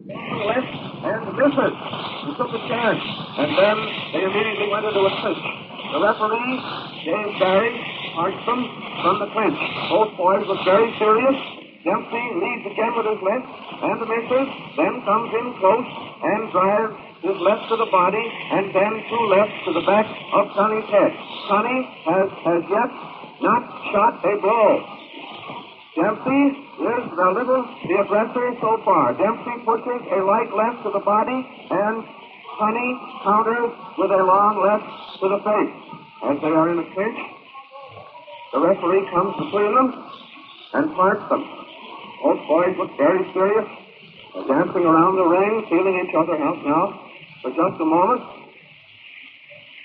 Left and misses. He took a chance, and then they immediately went into a clinch. The referee, James Barry, marked them from the clinch. Both boys look very serious. Dempsey leads again with his left and misses, then comes in close and drives his left to the body and then two lefts to the back of Tunney's head. Tunney has yet not shot a blow. Dempsey is the aggressor so far. Dempsey pushes a right left to the body, and Tunney counters with a long left to the face. As they are in a clinch, the referee comes between them and parts them. Both boys look very serious. They're dancing around the ring, feeling each other out now for just a moment.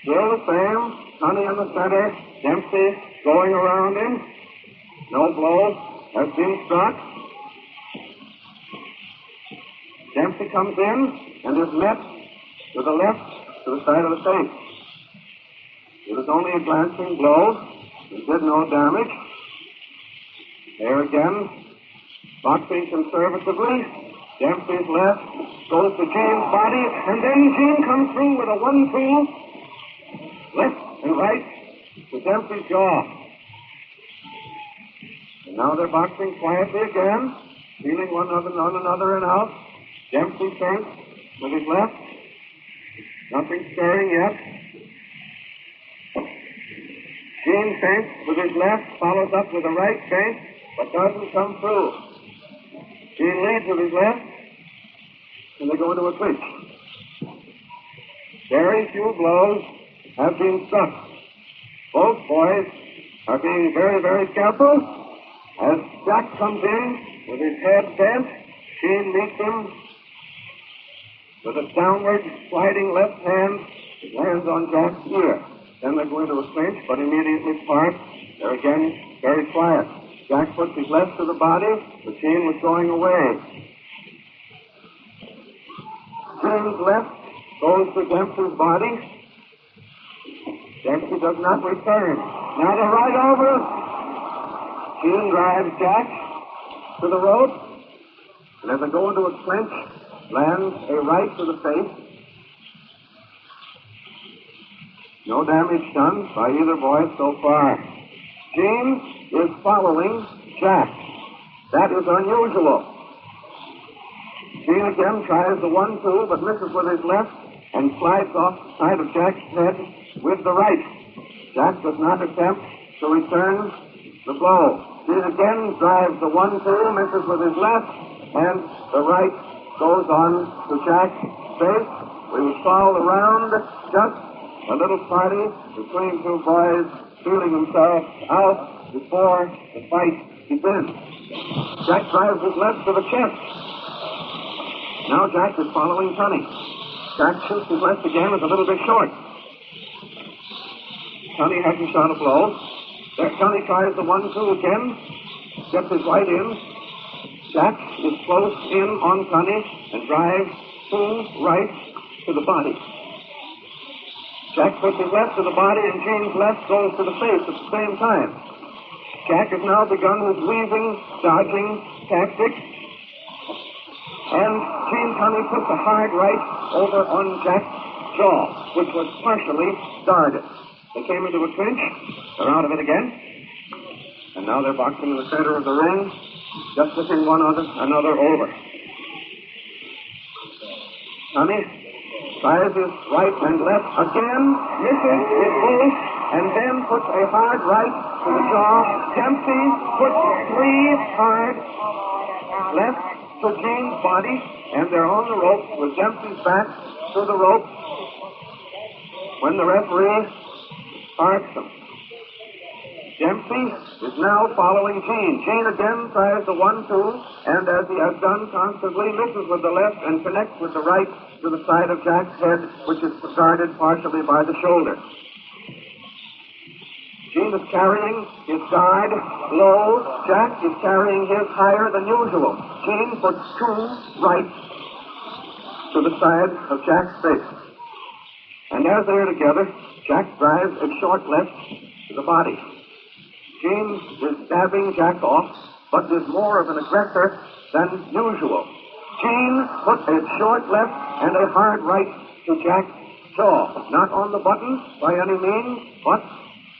Still the same. Tunney in the center. Dempsey going around him. No blow has been struck. Dempsey comes in and is met with a left to the side of the face. It was only a glancing blow. It did no damage. There again, boxing conservatively. Dempsey's left goes to Gene's body, and then Gene comes through with a 1-2, left and right to Dempsey's jaw. And now they're boxing quietly again, feeling one another and out. Dempsey turns with his left. Nothing stirring yet. Gene feints with his left, follows up with a right feint, but doesn't come through. Gene leads with his left, and they go into a clinch. Very few blows have been struck. Both boys are being very, very careful. As Jack comes in with his head bent, Gene meets him with a downward sliding left hand. It lands on Jack's ear. Then they go into a clinch, but immediately part. They're again very quiet. Jack puts his left to the body. The Gene was going away. Gene's left goes to Dempsey's body. Dempsey does not return. Now the right over. Gene drives Jack to the rope, and as they go into a clinch, lands a right to the face. No damage done by either boy so far. Gene is following Jack. That is unusual. Gene again tries the 1-2, but misses with his left and slides off the side of Jack's head with the right. Jack does not attempt to return the blow. Gene again drives the 1-2, misses with his left, and the right goes on to Jack's face. We will follow around just a little party between two boys feeling themselves out before the fight begins. Jack drives his left to the chest. Now Jack is following Tunney. Jack shoots his left again, is a little bit short. Tunney hasn't shot a blow. There, Tunney tries the 1-2 again, gets his right in. Jack is close in on Tunney and drives two rights to the body. Jack puts his left to the body, and Gene's left goes to the face at the same time. Jack has now begun his weaving, dodging tactics, and Gene Tunney puts a hard right over on Jack's jaw, which was partially guarded. They came into a clinch. They're out of it again. And now they're boxing in the center of the ring, just pushing one another over. Tunney tries his right and left again, misses with both, and then puts a hard right to the jaw. Dempsey puts three hard left to Gene's body, and they're on the rope with Dempsey's back to the rope when the referee parts them. Dempsey is now following Gene. Gene again tries the 1-2, and as he has done constantly, misses with the left and connects with the right to the side of Jack's head, which is guarded partially by the shoulder. Gene is carrying his guard low. Jack is carrying his higher than usual. Gene puts two rights to the side of Jack's face. And as they are together, Jack drives a short left to the body. Gene is stabbing Jack off, but is more of an aggressor than usual. Gene put a short left and a hard right to Jack's jaw. Not on the button by any means, but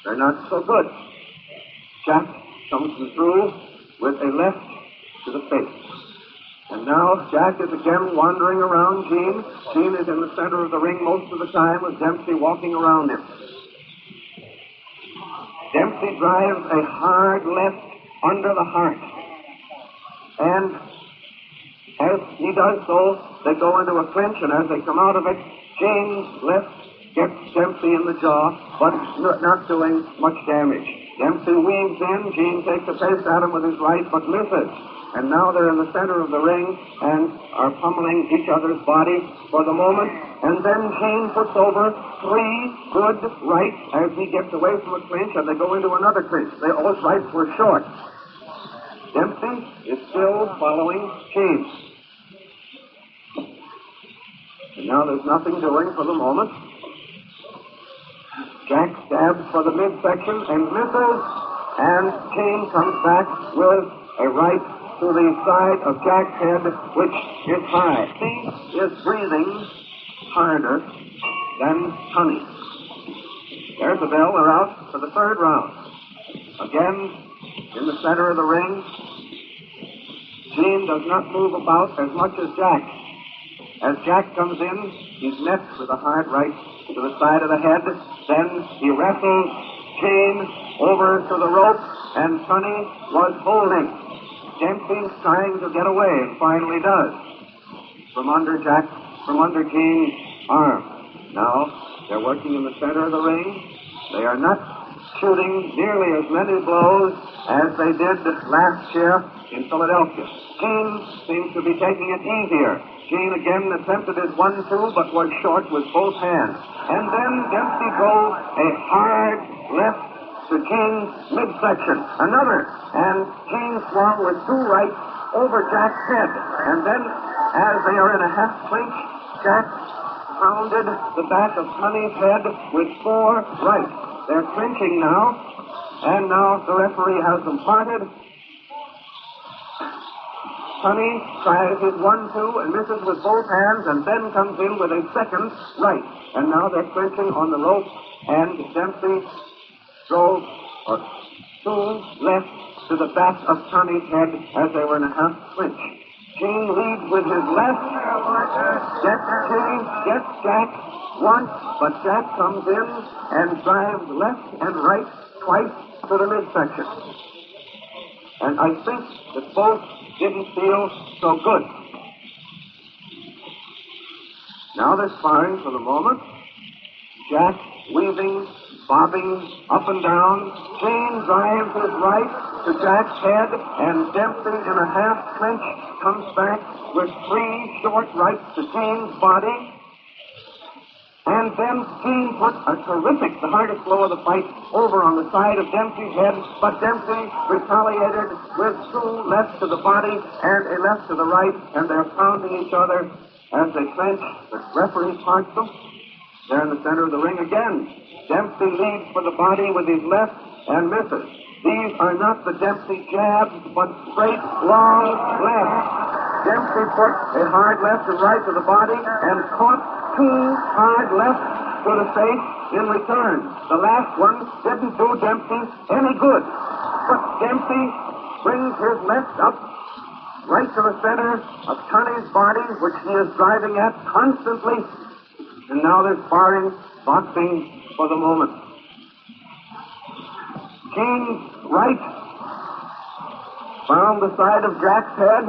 they're not so good. Jack comes through with a left to the face. And now Jack is again wandering around Gene. Gene is in the center of the ring most of the time with Dempsey walking around him. Dempsey drives a hard left under the heart. And as he does so, they go into a clinch, and as they come out of it, Gene's left gets Dempsey in the jaw, but not doing much damage. Dempsey weaves in. Gene takes a pace at him with his right, but misses. And now they're in the center of the ring and are pummeling each other's bodies for the moment. And then Gene puts over 3 good rights as he gets away from a clinch, and they go into another clinch. Those rights were short. Dempsey is still following Gene. And now there's nothing doing for the moment. Jack stabs for the midsection and misses, and Gene comes back with a right to the side of Jack's head, which is high. He is breathing harder than Tunney. There's the bell. They're out for the third round. Again, in the center of the ring, Gene does not move about as much as Jack. As Jack comes in, he's met with a hard right to the side of the head. Then he wrestles Gene over to the rope, and Tunney was holding. Dempsey's trying to get away, and finally does. From under Gene's arm. Now, they're working in the center of the ring. They are not shooting nearly as many blows as they did last year in Philadelphia. Gene seems to be taking it easier. Gene again attempted his 1-2, but was short with both hands. And then Dempsey drove a hard left to Gene's midsection. Another. And Gene swung with 2 rights over Jack's head. And then, as they are in a half clinch, Jack pounded the back of Tunney's head with 4 rights. They're clinching now. And now the referee has them parted. Tunney tries his 1-2 and misses with both hands, and then comes in with a second right. And now they're clinching on the rope, and Dempsey drove 2 left to the back of Tunney's head as they were in a half clinch. Gene leads with his left, gets Jack once, but Jack comes in and drives left and right twice to the midsection. And I think that both didn't feel so good. Now they're sparring for the moment. Jack weaving, bobbing up and down. Gene drives his right to Jack's head, and Dempsey in a half clinch comes back with 3 short rights to Gene's body. And then Gene put a terrific, the hardest blow of the fight, over on the side of Dempsey's head, but Dempsey retaliated with 2 lefts to the body and a left to the right, and they're pounding each other as they clinch. The referee parts them. They're in the center of the ring again. Dempsey leads for the body with his left and misses. These are not the Dempsey jabs, but straight, long lefts. Dempsey put a hard left and right to the body and caught 2 hard lefts to the face in return. The last one didn't do Dempsey any good. But Dempsey brings his left up right to the center of Tunney's body, which he is driving at constantly. And now they're sparring, boxing for the moment. Gene's right found the side of Jack's head.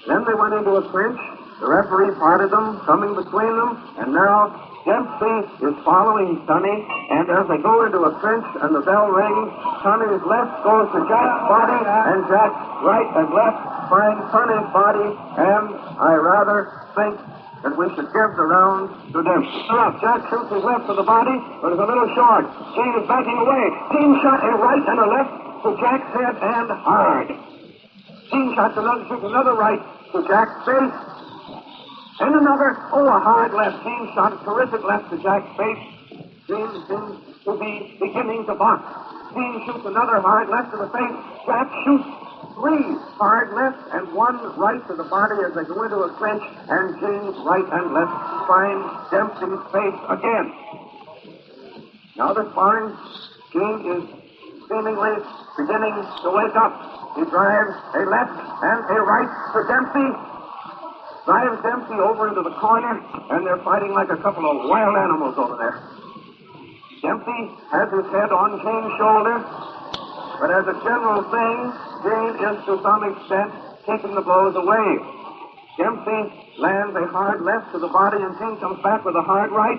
Then they went into a clinch. The referee parted them, coming between them, and now Dempsey is following Tunney, and as they go into a clinch and the bell rings, Tunney's left goes to Jack's body, and Jack's right and left find Tunney's body, and I rather think that we should give the round to Dempsey. Now, Jack shoots his left to the body, but it's a little short. Gene is backing away. Gene shot a right and a left to Jack's head and hard. Gene shoots another right to Jack's face. And another, a hard left. Gene shot a terrific left to Jack's face. Gene seems to be beginning to box. Gene shoots another hard left to the face. Jack shoots three hard left and one right to the body as they go into a clinch, and Jane's right and left find Dempsey's face again. Now the sparring, Gene is seemingly beginning to wake up. He drives a left and a right to Dempsey, drives Dempsey over into the corner, and they're fighting like a couple of wild animals over there. Dempsey has his head on Jane's shoulder, but as a general thing, Jane is to some extent keeping the blows away. Dempsey lands a hard left to the body, and Jane comes back with a hard right.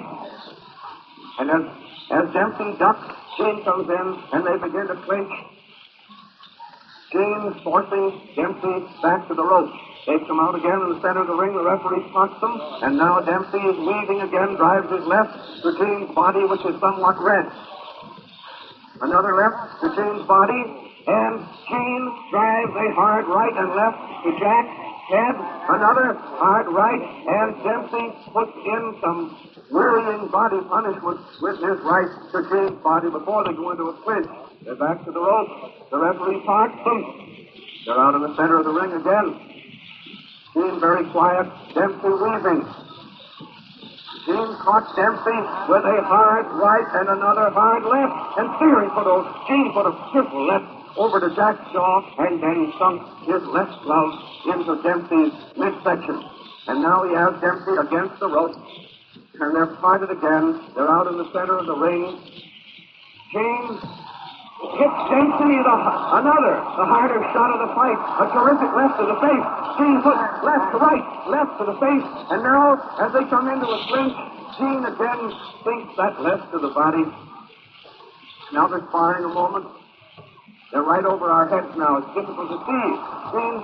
And as Dempsey ducks, Jane comes in, and they begin to clinch. Jane forcing Dempsey back to the rope. They come out again in the center of the ring. The referee spots them, and now Dempsey is weaving again, drives his left to Jane's body, which is somewhat red. Another left to Jane's body, and Jane drives a hard right and left to Jack's head. Another hard right, and Dempsey puts in some wearying body punishment with his right to Jane's body before they go into a clinch. They're back to the rope. The referee parks them. They're out in the center of the ring again. Gene very quiet, Dempsey weaving. Gene caught Dempsey with a hard right and another hard left, and fearing for those, Gene put a triple left over to Jack's jaw and then sunk his left glove into Dempsey's midsection. And now he has Dempsey against the rope, and they're parted again. They're out in the center of the ring. Gene hits Dempsey the harder shot of the fight. A terrific left to the face. Gene puts left to right, left to the face. And now, as they come into a clinch, Gene again sinks that left to the body. Now they're sparring a moment. They're right over our heads now. It's difficult to see. Gene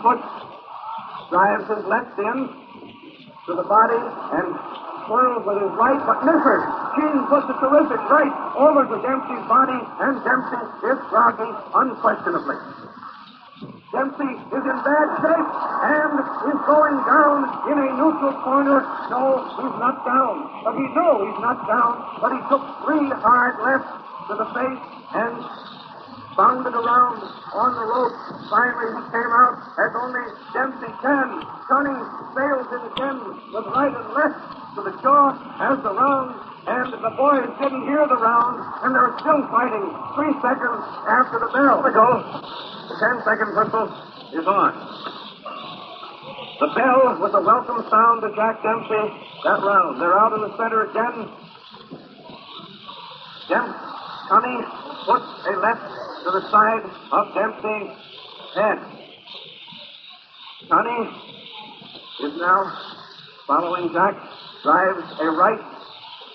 drives his left in to the body and swirls with his right, but misses. Gene puts a terrific right over to Dempsey's body, and Dempsey is groggy, unquestionably. Dempsey is in bad shape, and is going down in a neutral corner. No, he's not down. But he's not down, but he took three hard lefts to the face and bounded around on the rope. Finally, he came out as only Dempsey can. Tunney sails in again with right and left to the jaw as the round, and the boys didn't hear the round, and they're still fighting 3 seconds after the bell. There we go. The 10-second whistle is on. The bell was a welcome sound to Jack Dempsey that round. They're out in the center again. Tunney puts a left to the side of Dempsey's head. Tunney is now following Jack, drives a right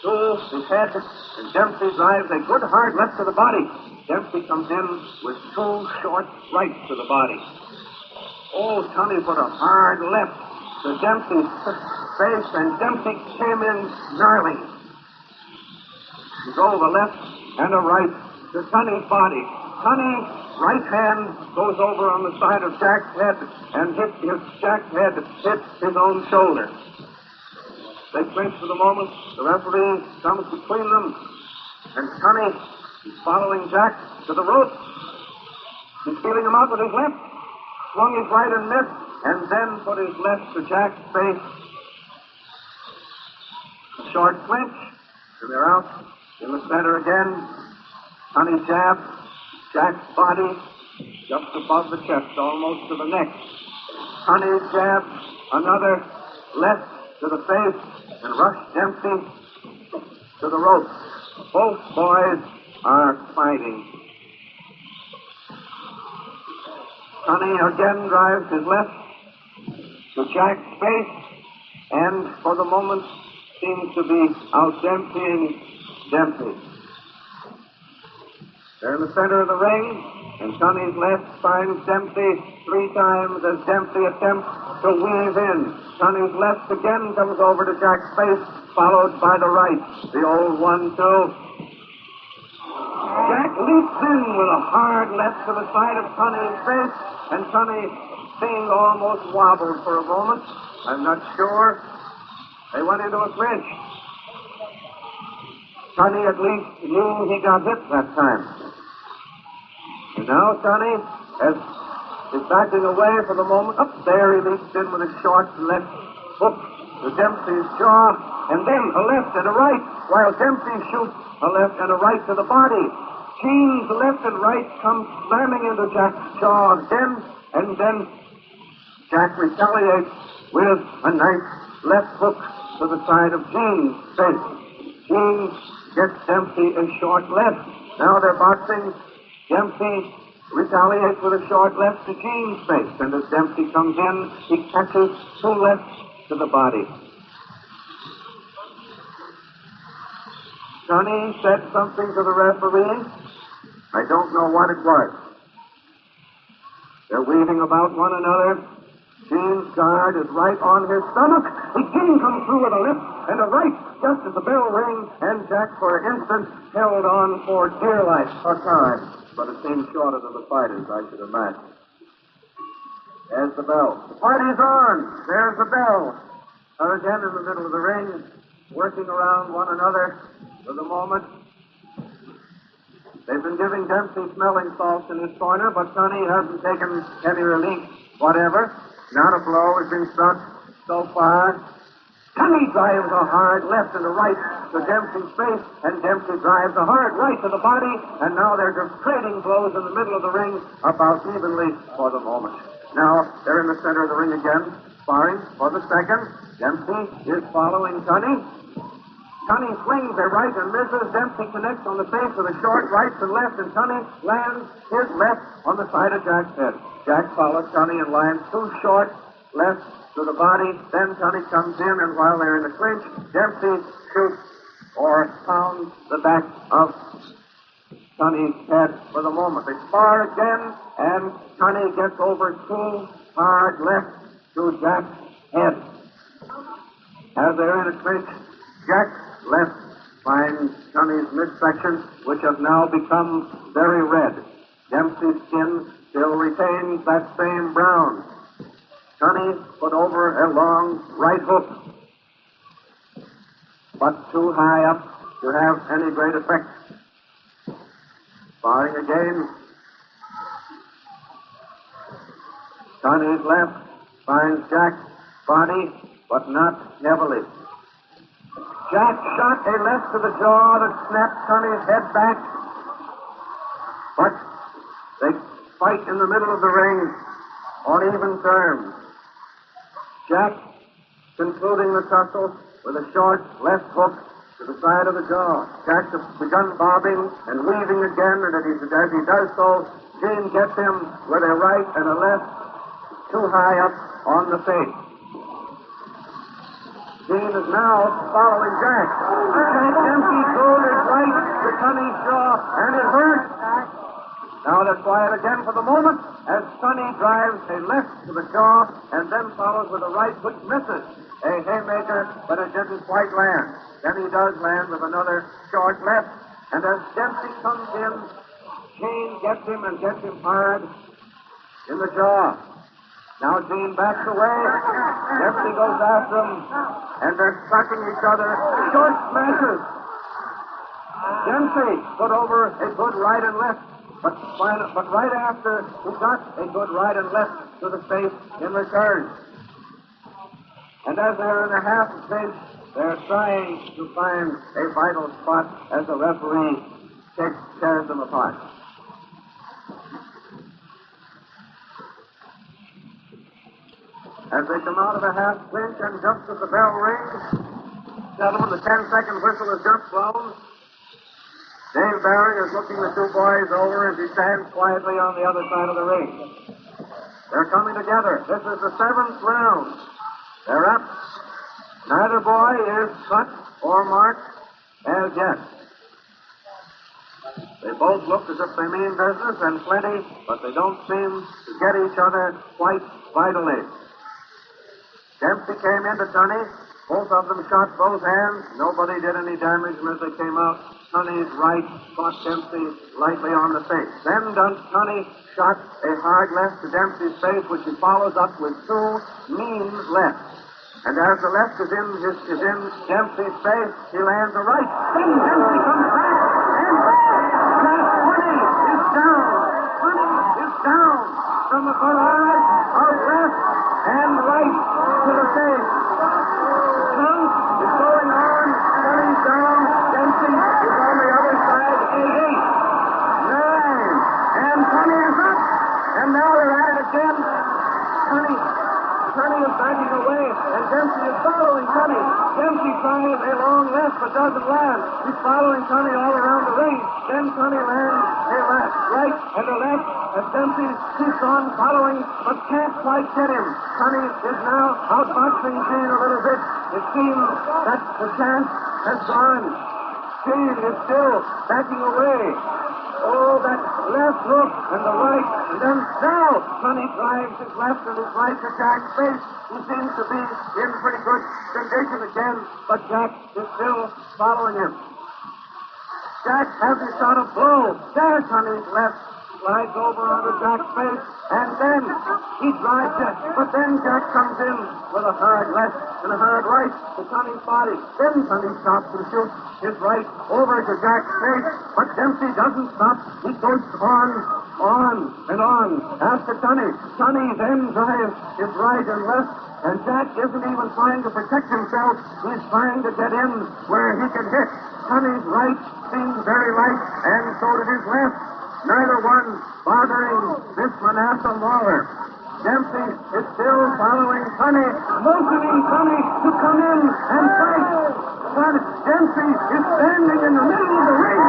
to his head, and Dempsey drives a good hard left to the body. Dempsey comes in with 2 short rights to the body. Oh, Tunney put a hard left to Dempsey's face, and Dempsey came in gnarly. He drove a left and a right to Tunney's body. Tunney's right hand goes over on the side of Jack's head, and Jack's head hits his own shoulder. They clinch for the moment. The referee comes between them, and Tunney is following Jack to the rope. He's feeling him out with his left, swung his right and missed, and then put his left to Jack's face. A short clinch, and they're out in the center again. Tunney jab, Jack's body just above the chest, almost to the neck. Tunney jab, another left to the face, and rush Dempsey to the rope. Both boys are fighting. Tunney again drives his left to Jack's face, and for the moment seems to be out-Dempseying Dempsey. They're in the center of the ring, and Tunney's left finds Dempsey 3 times as Dempsey attempts to weave in. Tunney's left again comes over to Jack's face, followed by the right. The old 1-2. Jack leaps in with a hard left to the side of Tunney's face, and Tunney seemed almost wobbled for a moment. I'm not sure. They went into a clinch. Tunney at least knew he got hit that time. And now Tunney has is backing away for the moment. Up there he leaps in with a short left hook to Dempsey's jaw, and then a left and a right, while Dempsey shoots a left and a right to the body. Gene's left and right come slamming into Jack's jaw again, and then Jack retaliates with a nice left hook to the side of Gene's face. Gene gets Dempsey a short left. Now they're boxing. Dempsey retaliates with a short left to Gene's face, and as Dempsey comes in, he catches two lefts to the body. Tunney said something to the referee. I don't know what it was. They're weaving about one another. Gene's guard is right on his stomach. Gene comes through with a left and a right, just as the bell rings, and Jack, for an instant, held on for dear life or time. But it seemed shorter than the fighters, I should imagine. There's the bell. The party's on. There's the bell. They're again in the middle of the ring, working around one another for the moment. They've been giving Dempsey smelling salts in his corner, but Tunney hasn't taken any relief whatever. Not a blow has been struck so far. Tunney drives a hard left and a right to Dempsey's face, and Dempsey drives a hard right to the body, and now they're just trading blows in the middle of the ring about evenly for the moment. Now they're in the center of the ring again, sparring for the second. Dempsey is following Tunney. Tunney swings a right and misses. Dempsey connects on the face with a short right and left, and Tunney lands his left on the side of Jack's head. Jack follows Tunney and lands two short lefts to the body. Then Tunney comes in, and while they're in the clinch, Dempsey shoots or pounds the back of Tunney's head for the moment. They spar again, and Tunney gets over two hard lefts to Jack's head. As they're in a clinch, Jack's left finds Tunney's midsection, which has now become very red. Dempsey's skin still retains that same brown. Tunney put over a long right hook, but too high up to have any great effect. Sparring again. Tunney's left finds Jack's body, but not heavily. Jack shot a left to the jaw that snapped Tunney's head back, but they fight in the middle of the ring on even terms. Jack concluding the tussle with a short left hook to the side of the jaw. Jack has begun bobbing and weaving again, and as he does so, Gene gets him with a right and a left too high up on the face. Gene is now following Jack. Dempsey threw his right to Tunney's jaw, and it hurt. Now they're quiet again for the moment as Tunney drives a left to the jaw and then follows with a right which misses. A haymaker, but it didn't quite land. Then he does land with another short left, and as Dempsey comes in, Gene gets him and gets him hard in the jaw. Now Gene backs away. Dempsey goes after him, and they're striking each other. Short smashes. Dempsey put over a good right and left, but right after he got a good right and left to the face in return. And as they're in the half space, they're trying to find a vital spot as the referee tears them apart. As they come out of the half clinch, and just as the bell rings, gentlemen, the 10-second whistle is just blown. Dave Barry is looking the two boys over as he stands quietly on the other side of the ring. They're coming together. This is the 7th round. They're up. Neither boy is cut or marked as yet. They both look as if they mean business and plenty, but they don't seem to get each other quite vitally. Dempsey came into Tunney. Both of them shot both hands. Nobody did any damage, and as they came out, Tunney's right caught Dempsey lightly on the face. Then Tunney shot a hard left to Dempsey's face, which he follows up with two mean lefts. And as the left is in Dempsey's face, he lands a right. Then Dempsey comes back, and Tunney is down. Tunney is down. from the front line, out left, and right to the stage. Count is going on. Tunney's down. Dempsey is on the other side. 8-8. 9. And Tunney is up. And now they're at it again. Tunney is backing away, and Dempsey is following Tunney. Dempsey tries a long left, but doesn't land. He's following Tunney all around the ring. Then Tunney lands a left, right, and a left, as Dempsey keeps on following, but can't quite get him. Tunney is now outboxing Gene a little bit. It seems that the chance has gone. Gene is still backing away. Oh, that left hook and the right, and then now Tunney drives his left and his right to Jack's face, who seems to be in pretty good condition again, but Jack is still following him. Jack hasn't shot a blow. There's Tunney's left, slides over onto Jack's face, and then he drives it, but then Jack comes in with a hard left and a hard right to Tunney's body. Then Tunney stops and shoots his right over to Jack's face, but Dempsey doesn't stop. He goes on and on after Tunney. Tunney then drives his right and left, and Jack isn't even trying to protect himself. He's trying to get in where he can hit. Tunney's right seems very light, and so did his left. Neither one bothering this Manasseh Lawler. Dempsey is still following Tunney, motioning Tunney to come in and fight. But Dempsey is standing in the middle of the ring.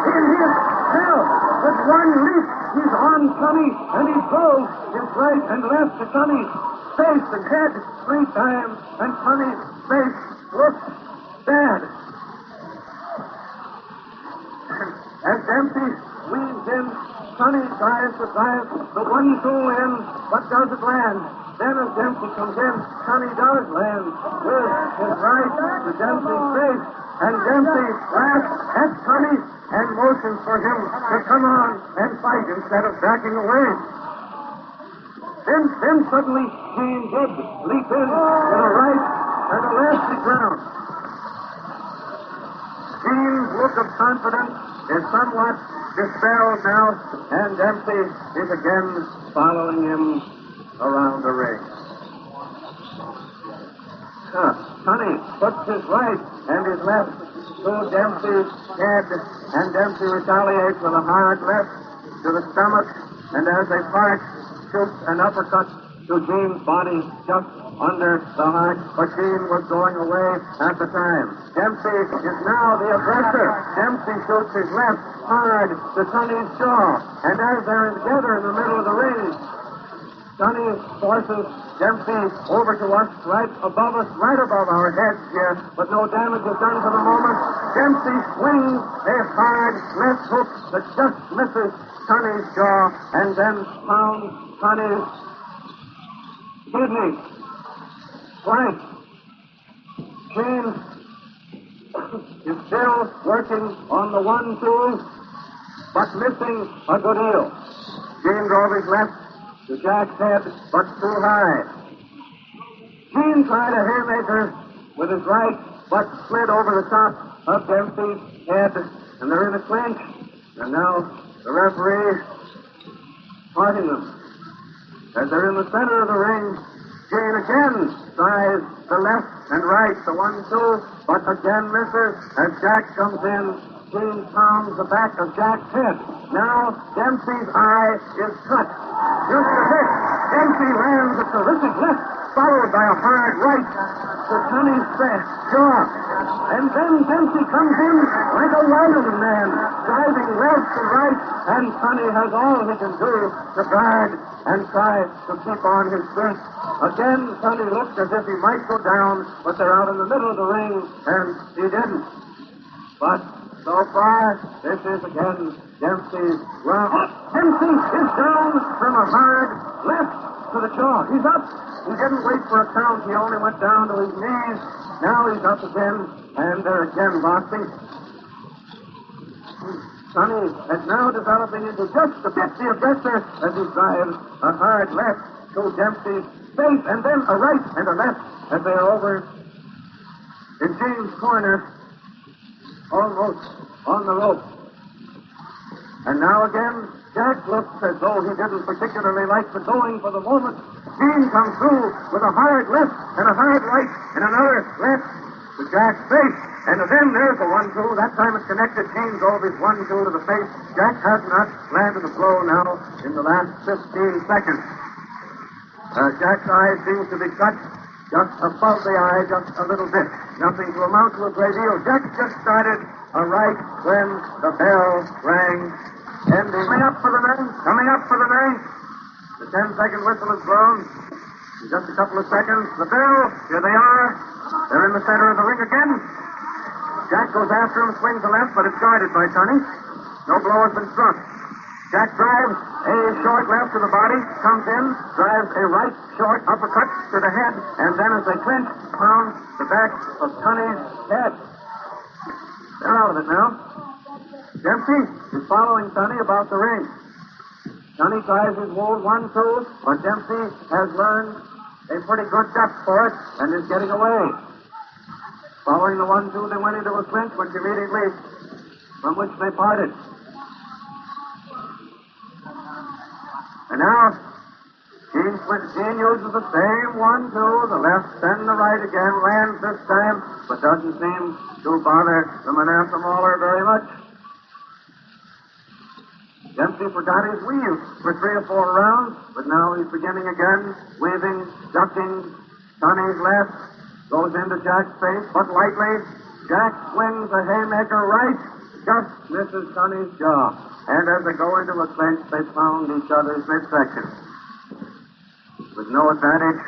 In his cell, with one leap, he's on Tunney, and he throws his right and left to Tunney's face and head 3 times, and Tunney's face looks bad. As Dempsey leans in, Tunney tries to drive the 1-2 in, but doesn't land. Then as Dempsey comes in, Tunney does land with his right to Dempsey's face, and Dempsey laughs at Tunney and motions for him to come on and fight instead of backing away. Then suddenly Gene did leap in with a right and a left to ground. Gene's look of confidence is somewhat dispelled now, and Dempsey is again following him around the ring. Tunney puts his right and his left to Dempsey's head, and Dempsey retaliates with a hard left to the stomach, and as they part, shoots an uppercut to Gene's body just under the heart, but Gene was going away at the time. Dempsey is now the aggressor. Dempsey shoots his left hard to Tunney's jaw, and as they're together in the middle of the ring, Tunney forces Dempsey over to us, right above us, right above our heads here, but no damage is done for the moment. Dempsey swings a hard left hook that just misses Tunney's jaw, and then pounds Tunney's kidney twice. Gene is still working on the 1-2, but missing a good deal. Gene drove his left to Jack's head, but too high. Gene tried a haymaker with his right, but slid over the top of Dempsey's head, and they're in a clinch. And now the referee parting them. As they're in the center of the ring, Gene again tries the left and right, the 1-2, but again misses. As Jack comes in, Gene pounds the back of Jack's head. Now Dempsey's eye is cut. Just a hit. Dempsey lands a terrific left, followed by a hard right to Tunney's jaw. And then Dempsey comes in like a wildman man, driving left and right, and Tunney has all he can do to guard and try to keep on his feet. Again, Tunney looked as if he might go down, but they're out in the middle of the ring, and he didn't. But so far, this is again Dempsey's round. Dempsey is down from a hard left to the jaw. He's up. He didn't wait for a count. He only went down to his knees. Now he's up again, and they're again boxing. Tunney is now developing into just a bit the aggressor as he drives a hard left to Dempsey's face, and then a right and a left as they are over in Gene's corner, almost on the rope. And now again, Jack looks as though he didn't particularly like the going for the moment. Gene comes through with a hard left and a hard right and another left to Jack's face. And then there's the 1-2. That time it's connected. Gene drove his 1-2 to the face. Jack has not landed a blow now in the last 15 seconds. Jack's eye seems to be cut just above the eye, just a little bit. Nothing to amount to a great deal. Jack just started a right when the bell rang. Ending. Coming up for the ninth. The 10-second whistle is blown. In just a couple of seconds, the bell, here they are. They're in the center of the ring again. Jack goes after him, swings the left, but it's guarded by Tunney. No blow has been struck. Jack drives a short left to the body, comes in, drives a right short uppercut to the head, and then as they clinch, pounds the back of Tunney's head. They're out of it now. Dempsey is following Tunney about the ring. Tunney tries his old 1-2, but Dempsey has learned a pretty good duck for it and is getting away. Following the 1-2, they went into a clinch, which immediately, from which they parted. And now, Gene uses the same 1-2, the left and the right again, lands this time, but doesn't seem to bother the Manasseh Mauler very much. Dempsey forgot his weave for 3 or 4 rounds, but now he's beginning again, weaving, ducking. Tunney's left goes into Jack's face, but lightly. Jack swings a haymaker right, just misses Tunney's jaw. And as they go into a clinch, they pound each other's midsection. With no advantage,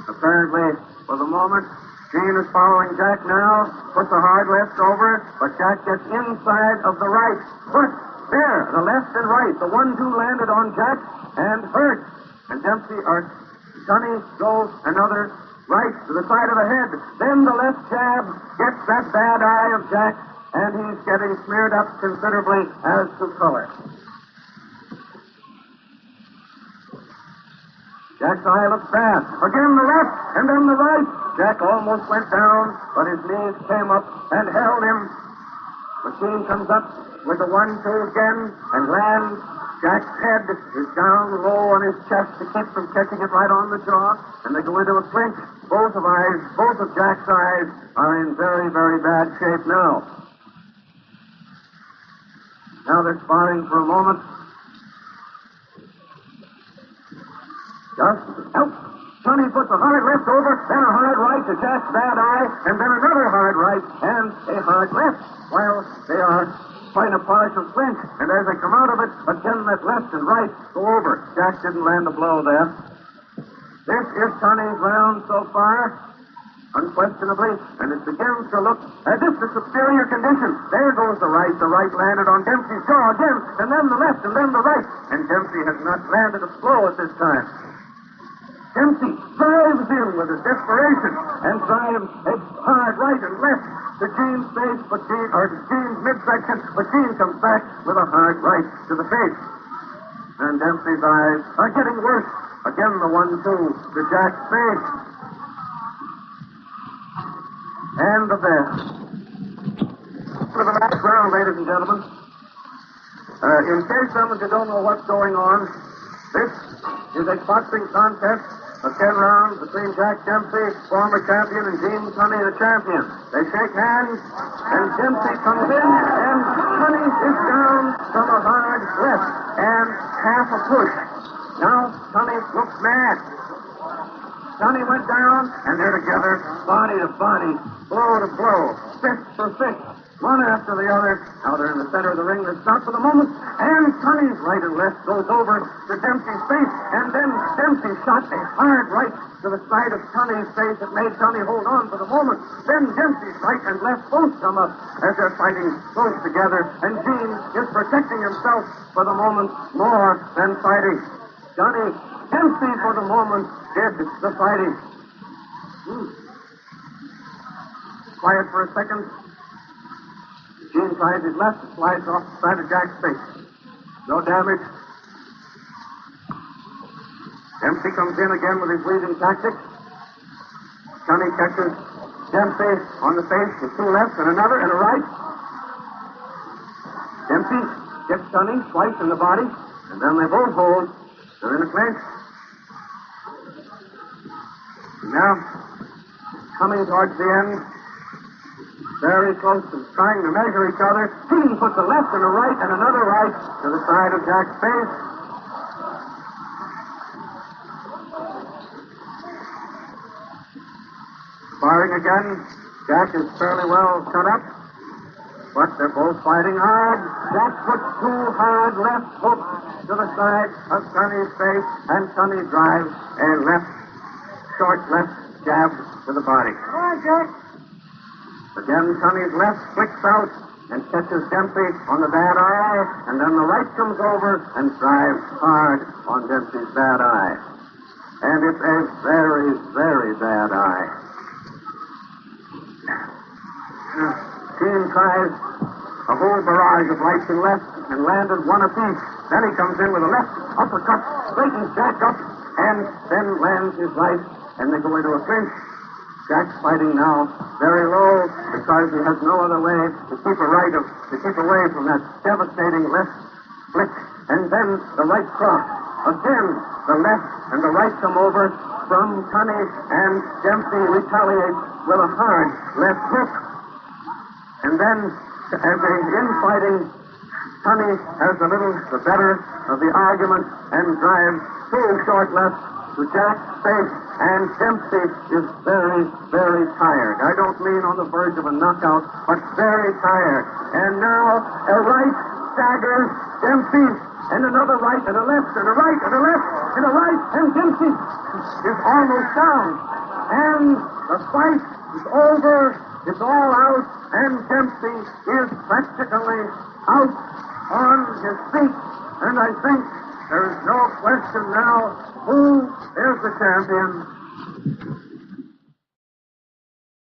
apparently, for the moment. Gene is following Jack now, puts a hard left over, but Jack gets inside of the right. But there, the left and right. The 1-2 landed on Jack and hurt. And Tunney goes another right to the side of the head. Then the left jab gets that bad eye of Jack, and he's getting smeared up considerably as to color. Jack's eye looks bad. Again the left, and then the right. Jack almost went down, but his knees came up and held him. Machine comes up with the 1-2 again and lands. Jack's head is down low on his chest to keep from catching it right on the jaw, and they go into a clinch. Both of Jack's eyes are in very, very bad shape now. Now they're sparring for a moment. Just out. Tunney puts a hard left over, then a hard right to Jack's bad eye, and then another hard right and a hard left, while they are fighting a partial clinch. And as they come out of it, again that left and right go over. Jack didn't land a blow there. This is Tunney's round so far, unquestionably, and it begins to look as if the superior condition. There goes the right. The right landed on Dempsey's jaw again, and then the left, and then the right. And Dempsey has not landed a blow at this time. Dempsey drives in with his desperation and drives a hard right and left to Gene's face, to Gene's midsection, but Gene comes back with a hard right to the face. And Dempsey's eyes are getting worse. Again, the 1-2 to Jack's face. And the bell. For the last round, ladies and gentlemen. In case some of you don't know what's going on, this is a boxing contest of 10 rounds between Jack Dempsey, former champion, and Gene Tunney, the champion. They shake hands, and Dempsey comes in, and Tunney is down from a hard left and half a push. Now Tunney looks mad. Tunney went down, and they're together, body to body, blow to blow, fist for fist, one after the other. Now they're in the center of the ring. They're stopped for the moment, and Tunney's right and left goes over to Dempsey's face, and then Dempsey shot a hard right to the side of Tunney's face that made Tunney hold on for the moment. Then Dempsey's right and left both come up as they're fighting close together, and Gene is protecting himself for the moment more than fighting. Dempsey, for the moment, did the fighting. Quiet for a second. Gene tries his left, slides off the side of Jack's face. No damage. Dempsey comes in again with his weaving tactics. Tunney catches Dempsey on the face with 2 lefts and another and a right. Dempsey gets Tunney twice in the body And then they both hold. They're in a clinch. Now, coming towards the end, very close and trying to measure each other. He puts a left and a right and another right to the side of Jack's face. Sparring again. Jack is fairly well cut up, but they're both fighting hard. Jack puts two hard left hooks to the side of Tunney's face, and Tunney drives a short left jab to the body. Come on, Jack. Again, Tunney's left flicks out and catches Dempsey on the bad eye, and then the right comes over and drives hard on Dempsey's bad eye. And it's a very, very bad eye. Team tries a whole barrage of rights and lefts and landed one apiece. Then he comes in with a left uppercut, straightens Jack up, and then lands his right, and they go into a clinch. Jack's fighting now very low because he has no other way to keep away from that devastating left flick. And then the right cross. Again, the left and the right come over from Tunney, and Dempsey retaliates with a hard left hook. And then, as the infighting, Tunney has the better of the argument and drives two short lefts to Jack's face, and Dempsey is very, very tired. I don't mean on the verge of a knockout, but very tired. And now a right staggers Dempsey, and another right and a left and a right and a left and a right, and Dempsey is almost down. And the fight is over. It's all out, and Dempsey is practically out on his feet. And I think there is no question now who is the champion.